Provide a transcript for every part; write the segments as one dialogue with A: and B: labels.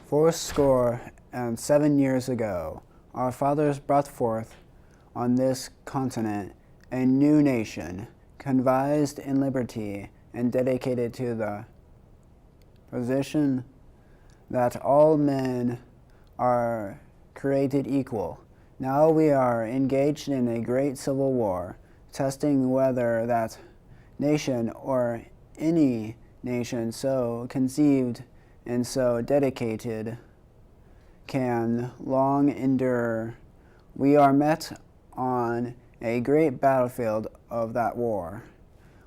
A: 407 years ago, our fathers brought forth on this continent a new nation, convised in liberty and dedicated to the position that all men are created equal. Now we are engaged in a great civil war, testing whether that nation or any nation so conceived and so dedicated can long endure. We are met on a great battlefield of that war.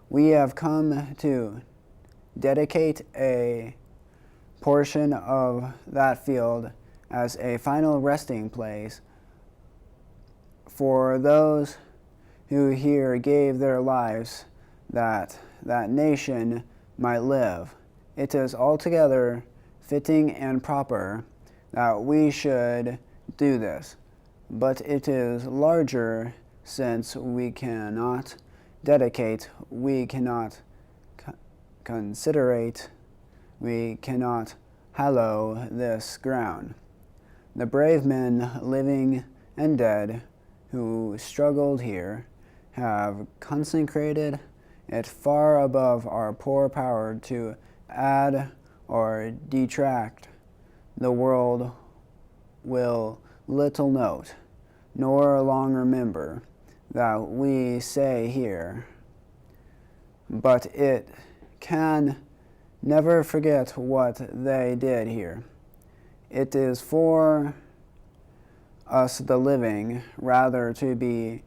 A: We have come to dedicate a portion of that field as a final resting place for those who here gave their lives that that nation might live. It is altogether fitting and proper that we should do this, but it is larger since we cannot dedicate, we cannot considerate, we cannot hallow this ground. The brave men, living and dead, who struggled here, have consecrated it far above our poor power to add or detract. The world will little note, nor long remember, that we say here, but it can never forget what they did here. It is for us, the living, rather to be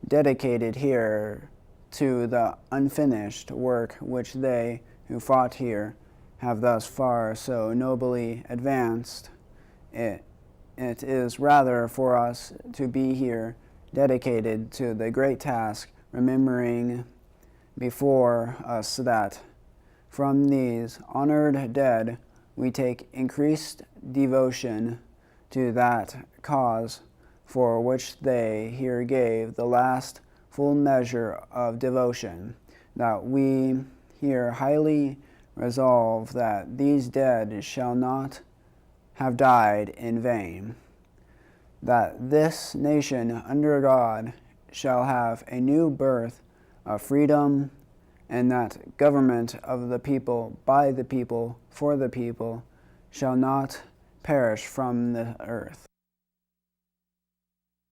A: dedicated here to the unfinished work which they who fought here have thus far so nobly advanced. It is rather for us to be here dedicated to the great task, remembering before us that from these honored dead we take increased devotion to that cause for which they here gave the last full measure of devotion, that we here highly resolve that these dead shall not have died in vain, that this nation under God shall have a new birth of freedom, and that government of the people, by the people, for the people, shall not perish from the earth.